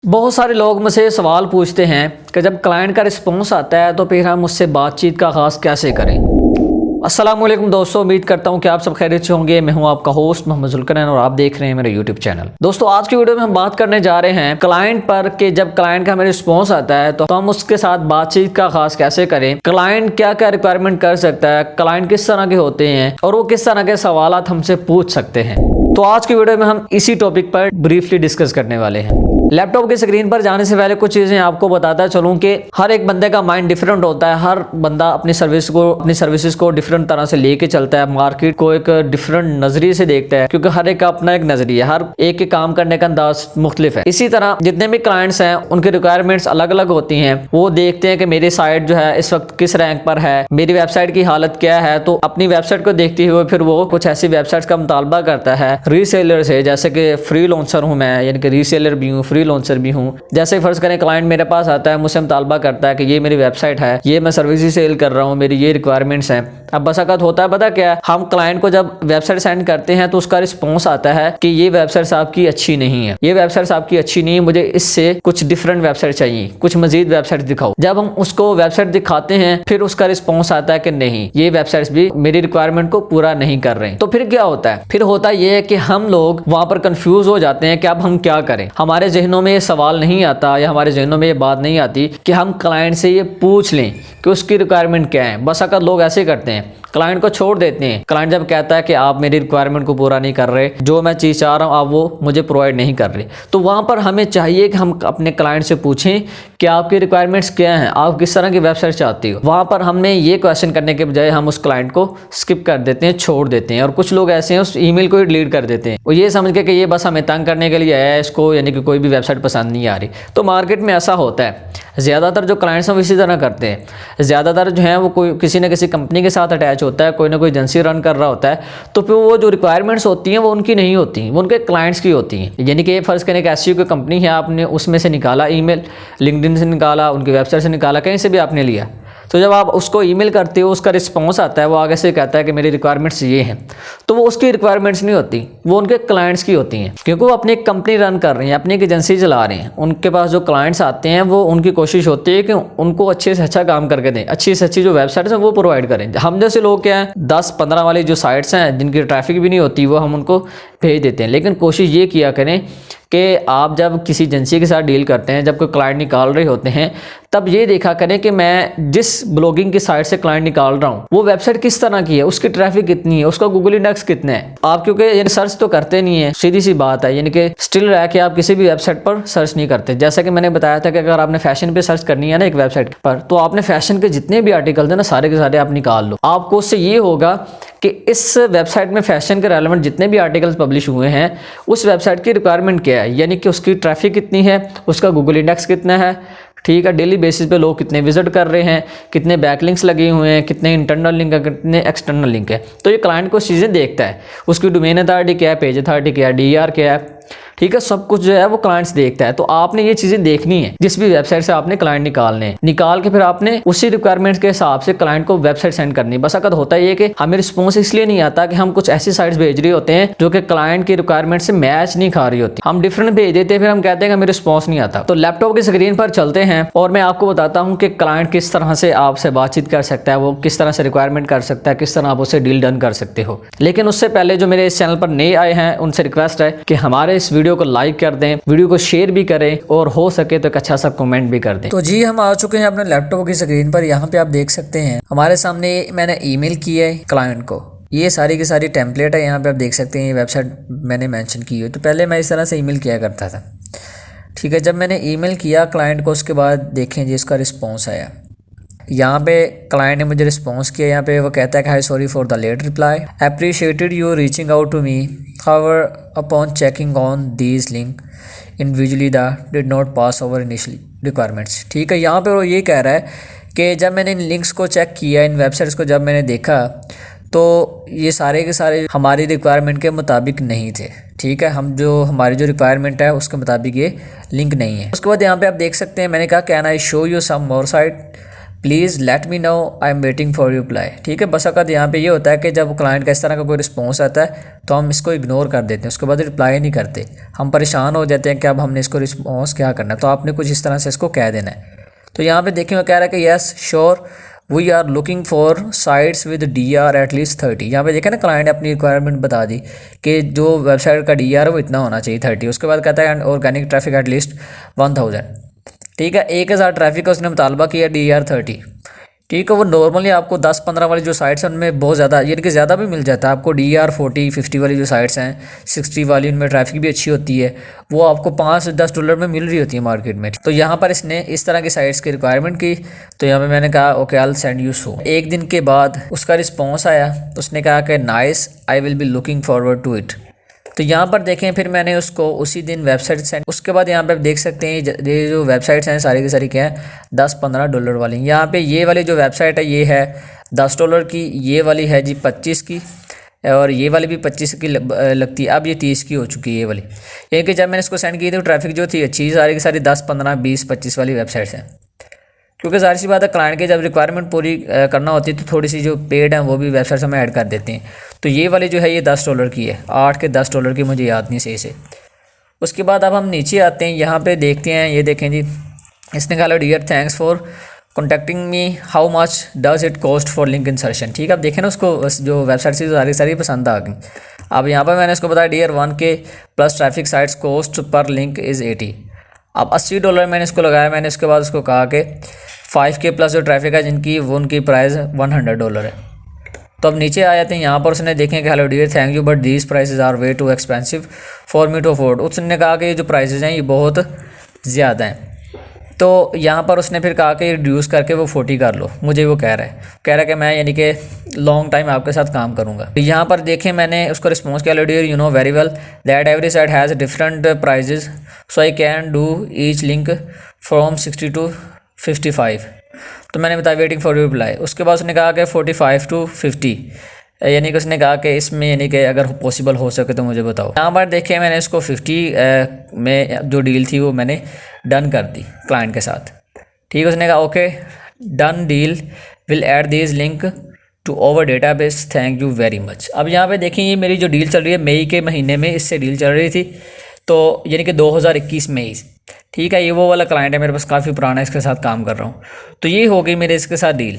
बहुत सारे लोग मुझसे सवाल पूछते हैं कि जब क्लाइंट का रिस्पॉन्स आता है तो फिर हम उससे बातचीत का आगाज़ कैसे करें। अस्सलाम वालेकुम दोस्तों, उम्मीद करता हूं कि आप सब खैरियत से होंगे। मैं हूं आपका होस्ट मोहम्मद जुल्करनैन और आप देख रहे हैं मेरा यूट्यूब चैनल। दोस्तों, आज की वीडियो में हम बात करने जा रहे हैं क्लाइंट पर कि जब क्लाइंट का हमें रिस्पॉन्स आता है तो हम उसके साथ बातचीत का आगाज़ कैसे करें, क्लाइंट क्या क्या रिक्वायरमेंट कर सकता है, क्लाइंट किस तरह के होते हैं और वो किस तरह के सवाल हमसे पूछ सकते हैं। तो आज की वीडियो में हम इसी टॉपिक पर ब्रीफली डिस्कस करने वाले हैं। लैपटॉप की स्क्रीन पर जाने से पहले कुछ चीज़ें आपको बताता चलूं कि हर एक बंदे का माइंड डिफरेंट होता है। हर बंदा अपनी सर्विसेज को डिफरेंट तरह से लेके चलता है, मार्केट को एक डिफरेंट नजरिए से देखता है, क्योंकि हर एक का अपना एक नजरिया, हर एक के काम करने का अंदाज मुख्तलिफ है। इसी तरह जितने भी क्लाइंट्स हैं उनकी रिक्वायरमेंट्स अलग अलग होती हैं। वो देखते हैं कि मेरी साइट जो है इस वक्त किस रैंक पर है, मेरी वेबसाइट की हालत क्या है, तो अपनी वेबसाइट को देखते हुए फिर वो कुछ ऐसी वेबसाइट्स का मुतालबा करता है रीसेलर से, जैसे कि फ्री लॉन्चर हूँ मैं, यानी कि रीसेलर भी हूँ, फ्री लॉन्चर भी हूँ। जैसे फर्ज करें क्लाइंट मेरे पास आता है, मुझसे मुतालबा करता है कि ये मेरी वेबसाइट है, ये मैं सर्विस सेल कर रहा हूँ, मेरी ये रिक्वायरमेंट्स हैं। अब बस अकत होता है पता क्या है, हम क्लाइंट को जब वेबसाइट सेंड करते हैं तो उसका रिस्पॉन्स आता है कि ये वेबसाइट आपकी अच्छी नहीं है, ये वेबसाइट आपकी अच्छी नहीं है, मुझे इससे कुछ डिफरेंट वेबसाइट चाहिए, कुछ मजीद वेबसाइट दिखाओ। जब हम उसको वेबसाइट दिखाते हैं फिर उसका रिस्पॉन्स आता है कि नहीं, ये वेबसाइट्स भी मेरी रिक्वायरमेंट को पूरा नहीं कर रहे हैं। तो फिर क्या होता है, फिर होता यह है कि हम लोग वहां पर कंफ्यूज हो जाते हैं कि अब हम क्या करें। हमारे जहनों में ये सवाल नहीं आता या हमारे जहनों में ये बात नहीं आती कि हम क्लाइंट से ये पूछ लें कि उसकी रिक्वायरमेंट क्या है। बस अगर लोग ऐसे करते हैं, क्लाइंट को छोड़ देते हैं। क्लाइंट जब कहता है कि आप मेरी रिक्वायरमेंट को पूरा नहीं कर रहे, जो मैं चीज़ चाह रहा हूँ आप वो मुझे प्रोवाइड नहीं कर रहे, तो वहाँ पर हमें चाहिए कि हम अपने क्लाइंट से पूछें कि आपकी रिक्वायरमेंट्स क्या हैं, आप किस तरह की वेबसाइट चाहती हो। वहाँ पर हमने ये क्वेश्चन करने के बजाय हम उस क्लाइंट को स्किप कर देते हैं, छोड़ देते हैं। और कुछ लोग ऐसे हैं उस ईमेल को ही डिलीट कर देते हैं, वो ये समझ के कि ये बस हमें तंग करने के लिए आया है, इसको यानी कि कोई भी वेबसाइट पसंद नहीं आ रही। तो मार्केट में ऐसा होता है, ज़्यादातर जो क्लाइंट्स हैं वो इसी तरह करते हैं। ज़्यादातर जो है वो कोई किसी न किसी कंपनी के साथ अटैच होता है, कोई ना कोई एजेंसी रन कर रहा होता है, तो फिर वो जो रिक्वायरमेंट्स होती हैं वो उनकी नहीं होती, वो उनके क्लाइंट्स की होती हैं। यानी कि फ़र्ज़ करें कि ऐसी कोई कंपनी है, आपने उसमें से निकाला ईमेल, लिंक्डइन से निकाला, उनकी वेबसाइट से निकाला, कहीं से भी आपने लिया, तो जब आप उसको ईमेल करते हो उसका रिस्पॉन्स आता है, वो आगे से कहता है कि मेरी रिक्वायरमेंट्स ये हैं, तो वो उसकी रिक्वायरमेंट्स नहीं होती, वो उनके क्लाइंट्स की होती हैं। क्योंकि वो अपनी एक कंपनी रन कर रहे हैं, अपनी एक एजेंसी चला रहे हैं, उनके पास जो क्लाइंट्स आते हैं वो उनकी कोशिश होती है कि उनको अच्छे से अच्छा काम करके दें, अच्छी से अच्छी जो वेबसाइट्स हैं वो प्रोवाइड करें। हम जैसे लोग क्या है 10-15 वाली जो साइट्स हैं जिनकी ट्रैफिक भी नहीं होती वो हम उनको भेज देते हैं। लेकिन कोशिश ये किया करें कि आप जब किसी एजेंसी के साथ डील करते हैं, जब कोई क्लाइंट निकाल रहे होते हैं, तब ये देखा करें कि मैं जिस ब्लॉगिंग की साइट से क्लाइंट निकाल रहा हूँ वो वेबसाइट किस तरह की है, उसकी ट्रैफिक कितनी है, उसका गूगल इंडेक्स कितना है। आप क्योंकि सर्च तो करते नहीं है, सीधी सी बात है, यानी कि स्टिल रह के आप किसी भी वेबसाइट पर सर्च नहीं करते। जैसा कि मैंने बताया था कि अगर आपने फैशन पे सर्च करनी है ना एक वेबसाइट पर, तो आपने फैशन के जितने भी आर्टिकल थे ना सारे के सारे आप निकाल लो। आपको उससे ये होगा कि इस वेबसाइट में फैशन के रेलेवेंट जितने भी आर्टिकल्स पब्लिश हुए हैं उस वेबसाइट की रिक्वायरमेंट क्या है, यानी कि उसकी ट्रैफिक कितनी है, उसका गूगल इंडेक्स कितना है, ठीक है, डेली बेसिस पे लोग कितने विजिट कर रहे हैं, कितने बैकलिंक्स लगे हुए हैं, कितने इंटरनल लिंक है, कितने एक्सटर्नल लिंक है। तो ये क्लाइंट को चीज़ें देखता है, उसकी डोमेन अथॉरिटी क्या है, पेज अथॉरिटी क्या है, डीआर क्या है, ठीक है, सब कुछ जो है वो क्लाइंट्स देखता है। तो आपने ये चीज़ें देखनी है जिस भी वेबसाइट से आपने क्लाइंट निकालने हैं, निकाल के फिर आपने उसी रिक्वायरमेंट्स के हिसाब से क्लाइंट को वेबसाइट सेंड करनी है। बस अगर होता है कि हमें रिस्पॉन्स इसलिए नहीं आता कि हम कुछ ऐसी साइट्स भेज रहे होते हैं जो कि क्लाइंट की रिक्वायरमेंट से मैच नहीं खा रही होती, हम डिफरेंट भेज देते हैं, फिर हम कहते हैं कि हमें रिस्पॉन्स नहीं आता। तो लैपटॉप की स्क्रीन पर चलते हैं और मैं आपको बताता हूँ कि क्लाइंट किस तरह से आपसे बातचीत कर सकता है, वो किस तरह से रिक्वायरमेंट कर सकता है, किस तरह आप उससे डील डन कर सकते हो। लेकिन उससे पहले जो मेरे इस चैनल पर नए आए हैं उनसे रिक्वेस्ट है कि हमारे इस वीडियो को लाइक कर दें, वीडियो को शेयर भी करें और हो सके तो एक अच्छा सा कमेंट भी कर दें। तो जी हम आ चुके हैं अपने लैपटॉप की स्क्रीन पर। यहाँ पे आप देख सकते हैं हमारे सामने मैंने ईमेल की है क्लाइंट को, ये सारी की सारी टेम्पलेट है। यहाँ पे आप देख सकते हैं ये वेबसाइट मैंने मेंशन की है। तो पहले मैं इस तरह से ईमेल किया करता था, ठीक है। जब मैंने ईमेल किया क्लाइंट को उसके बाद देखें जी इसका रिस्पॉन्स आया। यहाँ पे क्लाइंट ने मुझे रिस्पॉन्स किया, यहाँ पे वो कहता है कि hi sorry for the late reply, appreciated you reaching out to me, however upon checking on these link individually the did not pass over initially requirements, ठीक है। यहाँ पे वो ये कह रहा है कि जब मैंने इन लिंक्स को चेक किया, इन वेबसाइट्स को जब मैंने देखा तो ये सारे के सारे हमारी रिक्वायरमेंट के मुताबिक नहीं थे, ठीक है। हमारी जो रिक्वायरमेंट है उसके मुताबिक ये लिंक नहीं है। उसके बाद यहाँ पे आप देख सकते हैं मैंने कहा can I show you some more site, please let me know, I am waiting for you reply. ठीक है, बस अगर यहाँ पे ये होता है कि जब क्लाइंट का इस तरह का कोई रिस्पॉन्स आता है तो हम इसको इग्नोर कर देते हैं, उसके बाद रिप्लाई नहीं करते, हम परेशान हो जाते हैं कि अब हमने इसको रिस्पॉन्स क्या करना है। तो आपने कुछ इस तरह से इसको कह देना है। तो यहाँ पे देखिए वो कह रहा है कि yes sure we are looking for sites with DR at least 30। यहाँ पे देखें ना, क्लाइंट ने अपनी रिक्वायरमेंट बता दी कि जो वेबसाइट का DR है वो इतना होना चाहिए 30। उसके बाद कहता है ऑर्गेनिक ट्रैफिक एटलीस्ट 1000। ठीक है, 1000 ट्रैफिक का उसने मुतालबा किया, DR 30। ठीक है, वो नॉर्मली आपको 10-15 वाली जो साइट्स हैं उनमें बहुत ज़्यादा, यानी कि ज़्यादा भी मिल जाता है आपको। DR 40-50 वाली जो साइट्स हैं, 60 वाली, उनमें ट्रैफिक भी अच्छी होती है, वो आपको $5-10 में मिल रही होती है मार्केट में। तो यहाँ पर इसने इस तरह की साइट्स की रिक्वायरमेंट की, तो यहाँ पे मैंने कहा okay I will send you so. एक दिन के बाद उसका रिस्पॉन्स आया, तो उसने कहा कि nice, I will be looking forward to it. तो यहाँ पर देखें, फिर मैंने उसको उसी दिन वेबसाइट सेंड। उसके बाद यहाँ पे आप देख सकते हैं ये जो वेबसाइट्स हैं सारी की सारी क्या है, $10-15 वाली। यहाँ पे ये वाली जो वेबसाइट है ये है $10 की, ये वाली है जी 25 की, और ये वाली भी 25 की लगती है। अब ये 30 की हो चुकी है ये वाली। यानी कि जब मैंने इसको सेंड की थी ट्रैफिक जो थी अच्छी, सारी की सारी 10-15-20-25 वाली वेबसाइट्स हैं। क्योंकि जाहिर सी बात है, क्लाइंट की जब रिक्वायरमेंट पूरी करना होती है तो थोड़ी सी जो पेड हैं वो भी वेबसाइट्स में ऐड कर देते हैं। तो ये वाली जो है ये $10 की है, 8 के $10 की, मुझे याद नहीं सही से। उसके बाद अब हम नीचे आते हैं, यहाँ पे देखते हैं, ये देखें जी, इसने कहा dear thanks for contacting me, how much does it cost for link insertion. ठीक है, अब देखें ना, उसको जो वेबसाइट से सारी सारी पसंद आ गई। अब यहाँ पर मैंने उसको बताया dear 1K plus traffic sites cost per link is 80। अब $80 मैंने इसको लगाया। मैंने उसके बाद उसको कहा कि 5K प्लस जो ट्रैफिक है जिनकी, वो उनकी प्राइस $100 है। तो अब नीचे आ जाते हैं, यहाँ पर उसने देखें कि hello dear thank you but these prices are way too expensive for me to afford. उसने कहा कि ये जो प्राइसेस हैं ये बहुत ज़्यादा हैं। तो यहाँ पर उसने फिर कहा कि रिड्यूस करके वो 40 कर लो। मुझे वो कह रहा है कि मैं यानी कि लॉन्ग टाइम आपके साथ काम करूँगा। तो यहाँ पर देखें, मैंने उसको रिस्पॉन्स किया, dear you know very well that every site has different prices, so I can do each link from 60 to 55। तो मैंने बताया वेटिंग फॉर यू रिप्लाई। उसके बाद उसने कहा कि 45 to 50, यानी कि उसने कहा कि इसमें यानी कि अगर पॉसिबल हो सके तो मुझे बताओ। यहाँ पर देखिए, मैंने इसको 50 में जो डील थी वो मैंने डन कर दी क्लाइंट के साथ। ठीक है, उसने कहा okay done deal, will add this link to over database, thank you very much. अब यहाँ पे देखें, ये मेरी जो डील चल रही है मई के महीने में इससे डील चल रही थी, तो यानी कि 2021 मई। ठीक है, ये वो वाला क्लाइंट है मेरे पास, काफ़ी पुराना, इसके साथ काम कर रहा हूँ। तो ये हो गई मेरे इसके साथ डील।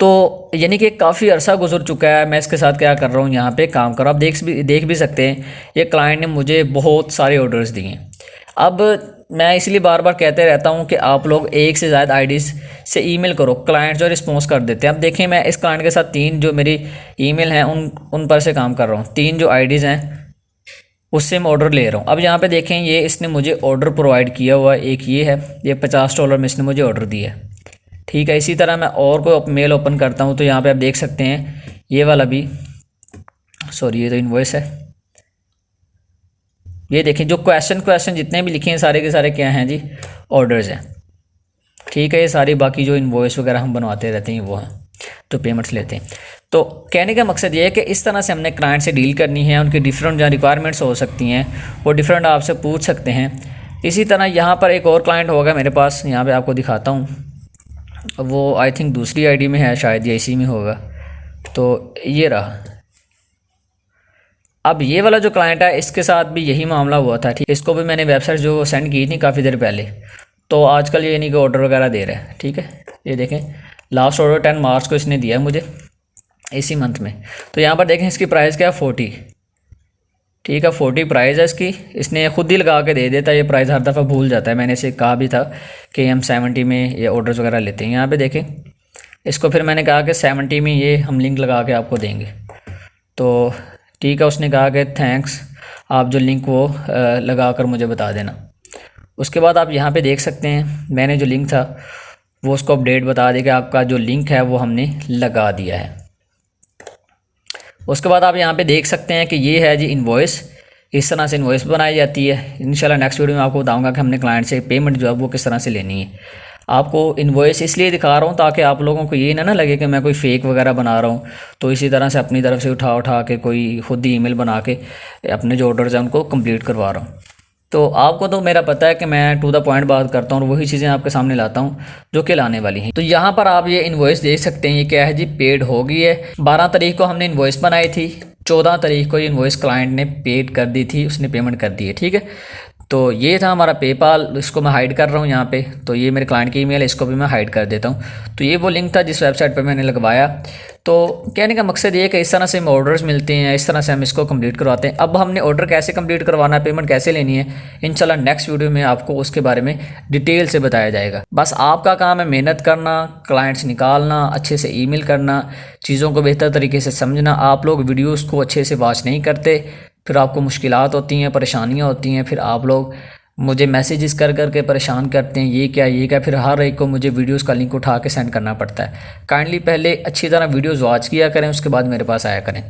तो यानी कि काफ़ी अरसा गुजर चुका है, मैं इसके साथ क्या कर रहा हूँ, यहाँ पे काम कर रहा हूँ। आप देख भी सकते हैं, ये क्लाइंट ने मुझे बहुत सारे ऑर्डर्स दिए। अब मैं इसलिए बार बार कहते रहता हूँ कि आप लोग एक से ज़्यादा आईडीज़ से ईमेल करो, क्लाइंट जो रिस्पॉन्स कर देते हैं। अब देखें, मैं इस क्लाइंट के साथ 3 जो मेरी ईमेल हैं उन पर से काम कर रहा हूँ। 3 जो आईडीज़ हैं उससे मैं ऑर्डर ले रहा हूँ। अब यहाँ पे देखें, ये इसने मुझे ऑर्डर प्रोवाइड किया हुआ है, एक ये है, ये $50 में इसने मुझे ऑर्डर दिया है। ठीक है, इसी तरह मैं और कोई मेल ओपन करता हूँ, तो यहाँ पे आप देख सकते हैं ये वाला भी, सॉरी ये तो इनवॉइस है। ये देखें, जो क्वेश्चन जितने भी लिखे हैं सारे के सारे क्या हैं जी, ऑर्डर्स हैं। ठीक है, ये सारी बाकी जो इनवॉइस वगैरह हम बनवाते रहते हैं वो हैं, तो पेमेंट्स लेते हैं। तो कहने का मकसद ये है कि इस तरह से हमने क्लाइंट से डील करनी है, उनकी डिफरेंट जहाँ रिक्वायरमेंट्स हो सकती हैं वो डिफरेंट आपसे पूछ सकते हैं। इसी तरह यहाँ पर एक और क्लाइंट होगा मेरे पास, यहाँ पे आपको दिखाता हूँ, वो आई थिंक दूसरी आईडी में है शायद, या इसी में होगा। तो ये रहा। अब ये वाला जो क्लाइंट है इसके साथ भी यही मामला हुआ था। ठीक, इसको भी मैंने वेबसाइट जो सेंड की थी काफ़ी देर पहले, तो आजकल ये यानी कि ऑर्डर वगैरह दे रहा है। ठीक है, ये देखें, लास्ट ऑर्डर 10 मार्च को इसने दिया है मुझे, इसी मंथ में। तो यहाँ पर देखें इसकी प्राइस क्या है, 40। ठीक है, 40 प्राइस है इसकी। इसने खुद ही लगा के दे देता है, ये प्राइस हर दफ़ा भूल जाता है। मैंने इसे कहा भी था कि हम 70 में ये ऑर्डर्स वगैरह लेते हैं। यहाँ पे देखें, इसको फिर मैंने कहा कि 70 में ये हम लिंक लगा के आपको देंगे। तो ठीक है, उसने कहा कि थैंक्स, आप जो लिंक वो लगा कर मुझे बता देना। उसके बाद आप यहाँ पे देख सकते हैं, मैंने जो लिंक था वो उसको अपडेट बता देगा, आपका जो लिंक है वो हमने लगा दिया है। उसके बाद आप यहाँ पे देख सकते हैं कि ये है जी इनवॉइस, इस तरह से इनवॉइस बनाई जाती है। इंशाल्लाह नेक्स्ट वीडियो में आपको बताऊंगा कि हमने क्लाइंट से पेमेंट जो है वो किस तरह से लेनी है। आपको इनवॉइस इसलिए दिखा रहा हूँ ताकि आप लोगों को ये ना लगे कि मैं कोई फ़ेक वगैरह बना रहा हूँ। तो इसी तरह से अपनी तरफ से उठा के कोई खुद ही ईमेल बना के अपने जो ऑर्डर्स हैं उनको कंप्लीट करवा रहा हूँ। तो आपको तो मेरा पता है कि मैं टू द पॉइंट बात करता हूँ और वही चीज़ें आपके सामने लाता हूँ जो कि लाने वाली हैं। तो यहाँ पर आप ये इन्वॉइस देख सकते हैं, ये क्या है जी, पेड हो गई है। 12 तारीख को हमने इन्वॉइस बनाई थी, 14 तारीख को ये इन्वॉइस क्लाइंट ने पेड कर दी थी, उसने पेमेंट कर दी है, ठीक है। तो ये था हमारा पेपाल, इसको मैं हाइड कर रहा हूँ यहाँ पे। तो ये मेरे क्लाइंट की ईमेल है, इसको भी मैं हाइड कर देता हूँ। तो ये वो लिंक था जिस वेबसाइट पर मैंने लगवाया। तो कहने का मकसद ये है कि इस तरह से हमें ऑर्डर्स मिलते हैं, इस तरह से हम इसको कंप्लीट करवाते हैं। अब हमने ऑर्डर कैसे कंप्लीट करवाना है, पेमेंट कैसे लेनी है, इंशाल्लाह नेक्स्ट वीडियो में आपको उसके बारे में डिटेल से बताया जाएगा। बस आपका काम है मेहनत करना, क्लाइंट्स निकालना, अच्छे से ईमेल करना, चीज़ों को बेहतर तरीके से समझना। आप लोग वीडियोज़ को अच्छे से वॉच नहीं करते, फिर आपको मुश्किलात होती हैं, परेशानियाँ होती हैं, फिर आप लोग मुझे मैसेजेस कर के परेशान करते हैं, ये क्या, फिर हर एक को मुझे वीडियोस का लिंक उठा के सेंड करना पड़ता है। काइंडली पहले अच्छी तरह वीडियोस वॉच किया करें, उसके बाद मेरे पास आया करें।